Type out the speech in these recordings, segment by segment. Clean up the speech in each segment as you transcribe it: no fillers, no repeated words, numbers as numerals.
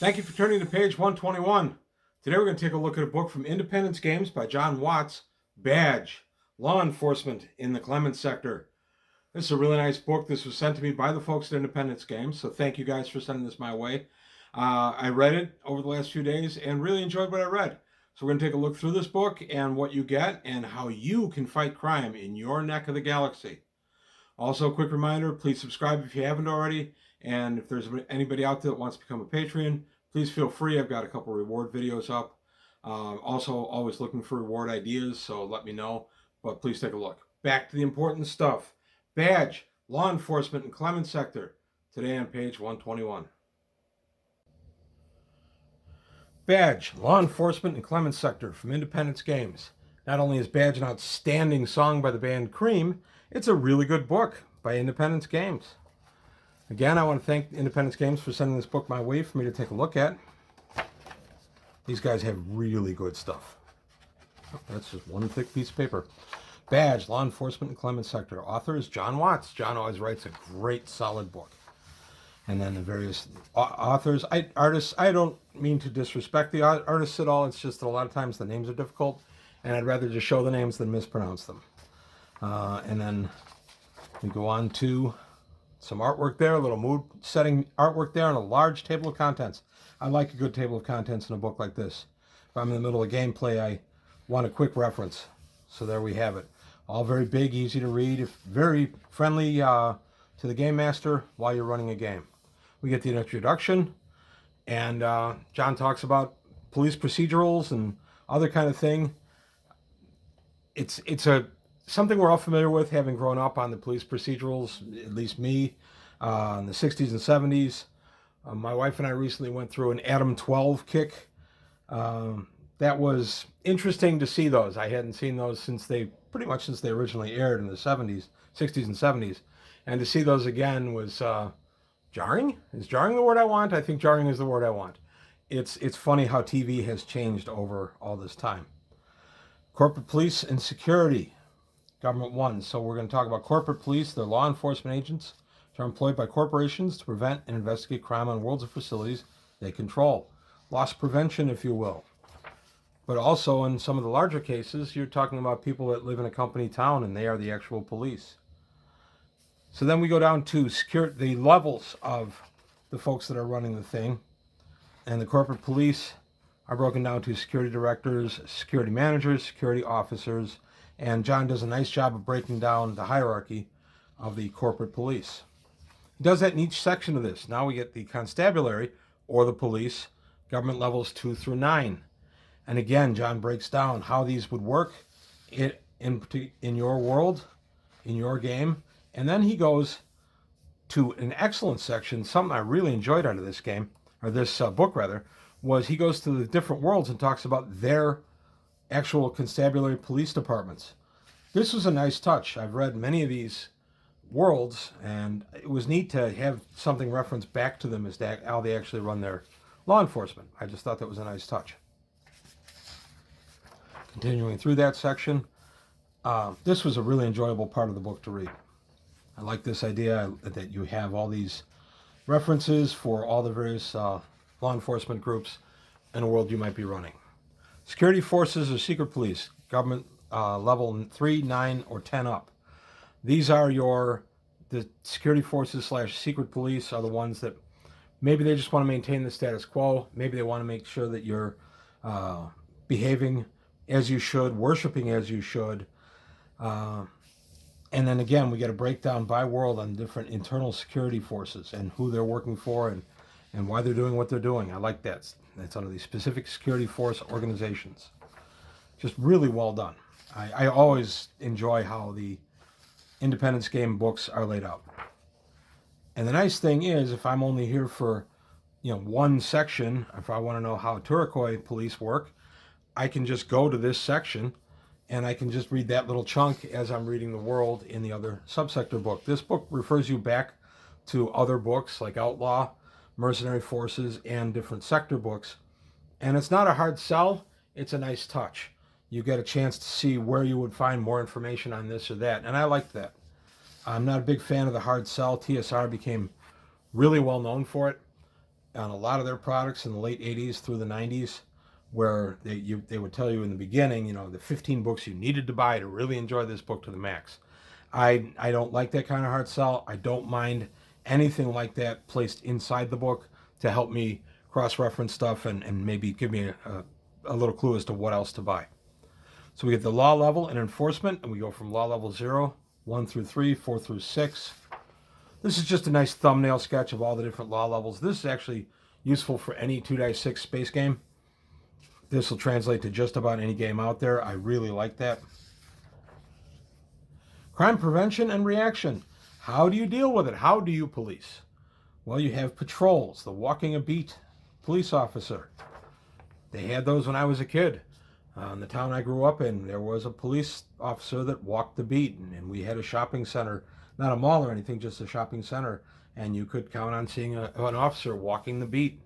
Thank you for turning to page 121. Today we're going to take a look at a book from Independence Games by John Watts, Badge, Law Enforcement in the Clement Sector. This is a really nice book. This was sent to me by the folks at Independence Games, so thank you guys for sending this my way. I read it over the last few days and really enjoyed what I read. So we're going to take a look through this book and what you get and how you can fight crime in your neck of the galaxy. Also, a quick reminder, please subscribe if you haven't already. And if there's anybody out there that wants to become a Patreon, please feel free. I've got a couple reward videos up. Also, always looking for reward ideas, so let me know. But please take a look. Back to the important stuff. Badge, Law Enforcement in Clement Sector. Today on page 121. Badge, Law Enforcement in Clement Sector from Independence Games. Not only is Badge an outstanding song by the band Cream, it's a really good book by Independence Games. Again, I want to thank Independence Games for sending this book my way for me to take a look at. These guys have really good stuff. That's just one thick piece of paper. Badge, Law Enforcement in Clement Sector. Author is John Watts. John always writes a great, solid book. And then the various authors, artists, I don't mean to disrespect the artists at all. It's just that a lot of times the names are difficult, and I'd rather just show the names than mispronounce them. And then we go on to some artwork there, a little mood-setting artwork there, and a large table of contents. I like a good table of contents in a book like this. If I'm in the middle of gameplay, I want a quick reference. So there we have it. All very big, easy to read, very friendly to the game master while you're running a game. We get the introduction, and John talks about police procedurals and other kind of thing. It's something we're all familiar with, having grown up on the police procedurals, at least me, in the 60s and 70s. My wife and I recently went through an Adam 12 kick. That was interesting to see those. I hadn't seen those since they originally aired in the 70s, 60s and 70s. And to see those again was jarring. Is jarring the word I want? I think jarring is the word I want. It's funny how TV has changed over all this time. Corporate police and security. Government one. So we're going to talk about corporate police. They're law enforcement agents which are employed by corporations to prevent and investigate crime on worlds or facilities they control. Loss prevention, if you will. But also in some of the larger cases, you're talking about people that live in a company town and they are the actual police. So then we go down to the levels of the folks that are running the thing. And the corporate police are broken down to security directors, security managers, security officers, and John does a nice job of breaking down the hierarchy of the corporate police. He does that in each section of this. Now we get the constabulary, or the police, government levels 2 through 9. And again, John breaks down how these would work in your world, in your game. And then he goes to an excellent section, something I really enjoyed out of this game, or this book rather, was he goes to the different worlds and talks about their actual constabulary police departments. This was a nice touch. I've read many of these worlds, and it was neat to have something referenced back to them as to how they actually run their law enforcement. I just thought that was a nice touch. Continuing through that section, this was a really enjoyable part of the book to read. I like this idea that you have all these references for all the various law enforcement groups in a world you might be running. Security forces or secret police, government level 3, 9, or 10 up. These are the security forces / secret police are the ones that maybe they just want to maintain the status quo. Maybe they want to make sure that you're behaving as you should, worshiping as you should. And then again, we get a breakdown by world on different internal security forces and who they're working for and why they're doing what they're doing. I like that. That's under the specific security force organizations. Just really well done. I always enjoy how the Independence Game books are laid out. And the nice thing is, if I'm only here for one section, if I want to know how Turquoise police work, I can just go to this section and I can just read that little chunk as I'm reading the world in the other subsector book. This book refers you back to other books like Outlaw, Mercenary Forces, and different sector books. And it's not a hard sell, it's a nice touch. You get a chance to see where you would find more information on this or that, and I like that. I'm not a big fan of the hard sell. TSR became really well known for it. on a lot of their products in the late 80s through the 90s, where they would tell you in the beginning, the 15 books you needed to buy to really enjoy this book to the max. I don't like that kind of hard sell. I don't mind anything like that placed inside the book to help me cross-reference stuff and maybe give me a little clue as to what else to buy. So we get the law level and enforcement, and we go from law level 0, 1 through 3, 4 through 6. This is just a nice thumbnail sketch of all the different law levels. This is actually useful for any 2-6 space game. This will translate to just about any game out there. I really like that. Crime prevention and reaction. How do you deal with it? How do you police? Well, you have patrols, the walking a beat police officer. They had those when I was a kid. In the town I grew up in, there was a police officer that walked the beat, and we had a shopping center, not a mall or anything, just a shopping center, and you could count on seeing an officer walking the beat.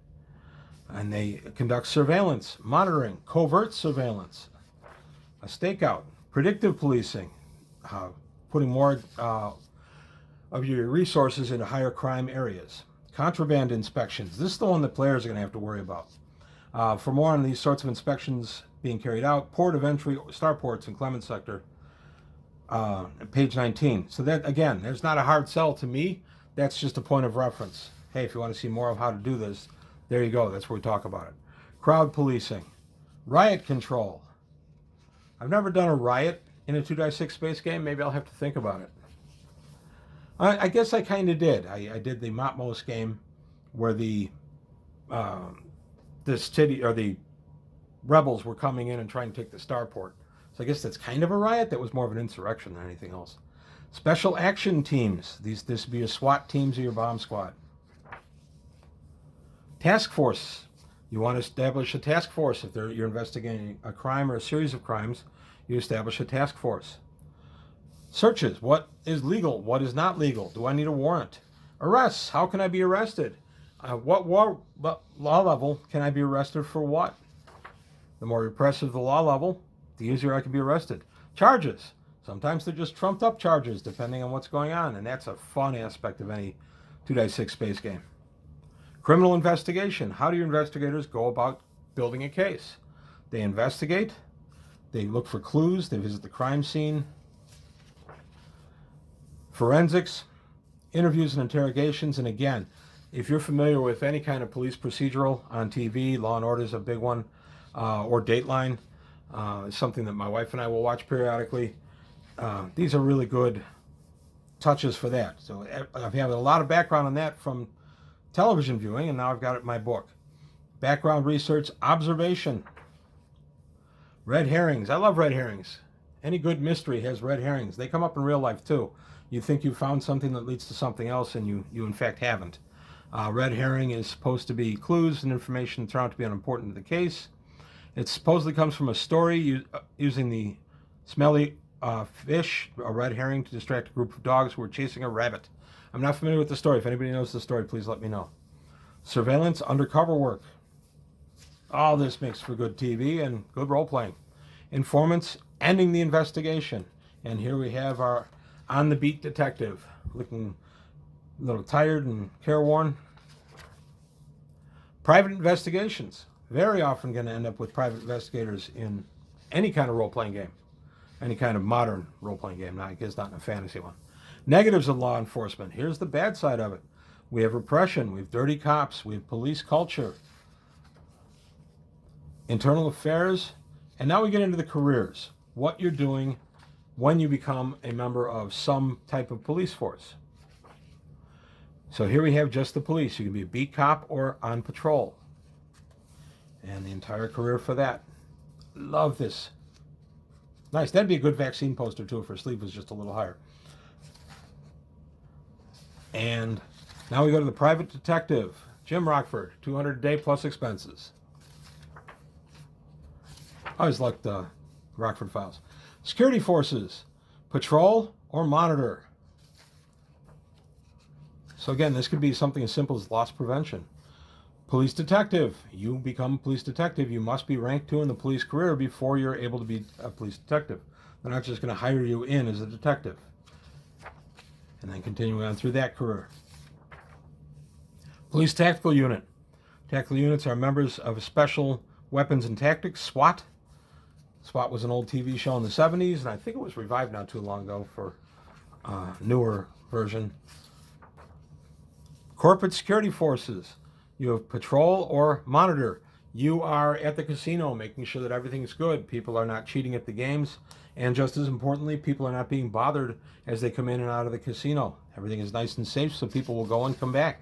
And they conduct surveillance, monitoring, covert surveillance, a stakeout, predictive policing, putting more of your resources into higher crime areas, contraband inspections. This is the one that players are going to have to worry about. For more on these sorts of inspections being carried out, port of entry, starports in Clement sector, page 19. So that, again, there's not a hard sell to me. That's just a point of reference. Hey, if you want to see more of how to do this, there you go. That's where we talk about it. Crowd policing, riot control. I've never done a riot in a 2-6 space game. Maybe I'll have to think about it. I guess I kind of did. I did the Motmos game where the city or the rebels were coming in and trying to take the starport. So I guess that's kind of a riot. That was more of an insurrection than anything else. Special action teams. This would be your SWAT teams or your bomb squad. Task force. You want to establish a task force. If you're investigating a crime or a series of crimes, you establish a task force. Searches. What is legal? What is not legal? Do I need a warrant? Arrests. How can I be arrested? What law level can I be arrested for what? The more repressive the law level, the easier I can be arrested. Charges. Sometimes they're just trumped up charges depending on what's going on, and that's a fun aspect of any 2-6 space game. Criminal investigation. How do your investigators go about building a case? They investigate, they look for clues, they visit the crime scene. Forensics, interviews and interrogations, and again, if you're familiar with any kind of police procedural on TV, Law and Order is a big one, or Dateline, is something that my wife and I will watch periodically. These are really good touches for that. So I've had a lot of background on that from television viewing, and now I've got it in my book. Background research, observation. Red herrings. I love red herrings. Any good mystery has red herrings. They come up in real life too. You think you found something that leads to something else, and you in fact haven't. Red herring is supposed to be clues and information turned out to be unimportant to the case. It supposedly comes from a story using the smelly fish, a red herring, to distract a group of dogs who were chasing a rabbit. I'm not familiar with the story. If anybody knows the story, please let me know. Surveillance, undercover work. All this makes for good TV and good role-playing. Informants, ending the investigation. And here we have our on-the-beat detective, looking a little tired and careworn. Private investigations. Very often going to end up with private investigators in any kind of role-playing game. Any kind of modern role-playing game. Now, I guess not in a fantasy one. Negatives of law enforcement. Here's the bad side of it. We have repression. We have dirty cops. We have police culture. Internal affairs. And now we get into the careers. What you're doing when you become a member of some type of police force. So here we have just the police. You can be a beat cop or on patrol. And the entire career for that. Love this. Nice. That'd be a good vaccine poster too if her sleeve was just a little higher. And now we go to the private detective. Jim Rockford, $200 a day plus expenses. I always liked the Rockford Files. Security forces, patrol or monitor. So again, this could be something as simple as loss prevention. Police detective. You become police detective. You must be ranked 2 in the police career before you're able to be a police detective. They're not just going to hire you in as a detective. And then continuing on through that career. Police tactical unit. Tactical units are members of Special Weapons and Tactics, SWAT. SWAT was an old TV show in the 70s, and I think it was revived not too long ago for a newer version. Corporate security forces. You have patrol or monitor. You are at the casino making sure that everything's good. People are not cheating at the games. And just as importantly, people are not being bothered as they come in and out of the casino. Everything is nice and safe, so people will go and come back.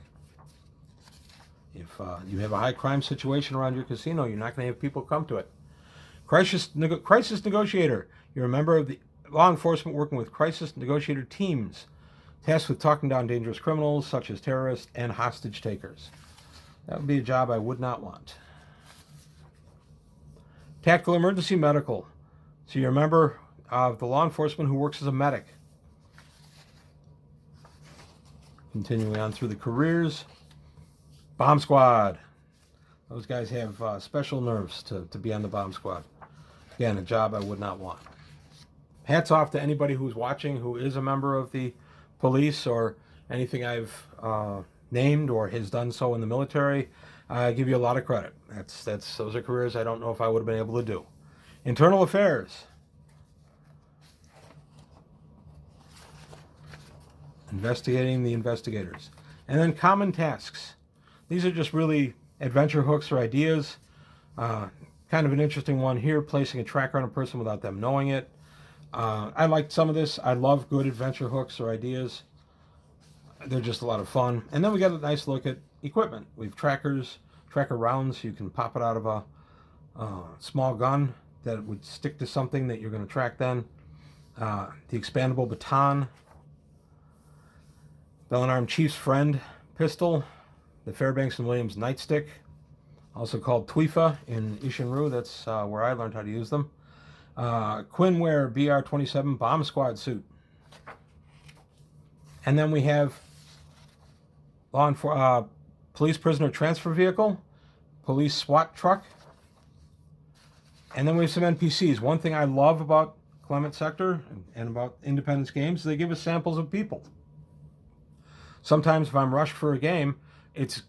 If you have a high crime situation around your casino, you're not going to have people come to it. Crisis negotiator. You're a member of the law enforcement working with crisis negotiator teams, tasked with talking down dangerous criminals such as terrorists and hostage takers. That would be a job I would not want. Tactical emergency medical. So you're a member of the law enforcement who works as a medic. Continuing on through the careers. Bomb squad. Those guys have special nerves to be on the bomb squad. Again, a job I would not want. Hats off to anybody who's watching who is a member of the police or anything I've named or has done so in the military. I give you a lot of credit. Those are careers I don't know if I would have been able to do. Internal affairs. Investigating the investigators. And then common tasks. These are just really adventure hooks or ideas. Kind of an interesting one here, placing a tracker on a person without them knowing it. I liked some of this. I love good adventure hooks or ideas. They're just a lot of fun. And then we got a nice look at equipment. We have tracker rounds. You can pop it out of a small gun that would stick to something that you're going to track then. The expandable baton. Bell and Arm Chief's Friend pistol. The Fairbanks and Williams nightstick, also called Twifa in Ishinru. That's where I learned how to use them. Quinware BR-27 bomb squad suit. And then we have police prisoner transfer vehicle, police SWAT truck. And then we have some NPCs. One thing I love about Clement Sector and about Independence Games is they give us samples of people. Sometimes if I'm rushed for a game, it's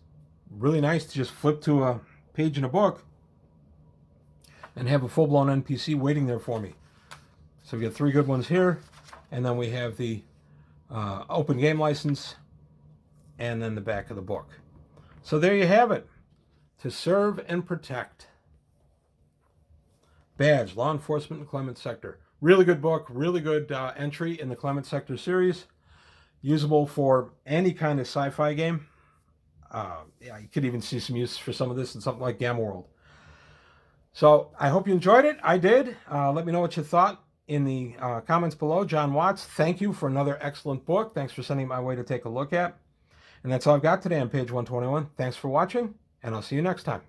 really nice to just flip to a page in a book and have a full-blown NPC waiting there for me. So we got 3 good ones here, and then we have the open game license, and then the back of the book. So there you have it. To Serve and Protect. Badge, Law Enforcement in Clement Sector. Really good book, really good entry in the Clement Sector series. Usable for any kind of sci-fi game. Yeah, you could even see some use for some of this in something like Gamma World. So I hope you enjoyed it. I did. Let me know what you thought in the comments below. John Watts, thank you for another excellent book. Thanks for sending it my way to take a look at. And that's all I've got today on page 121. Thanks for watching, and I'll see you next time.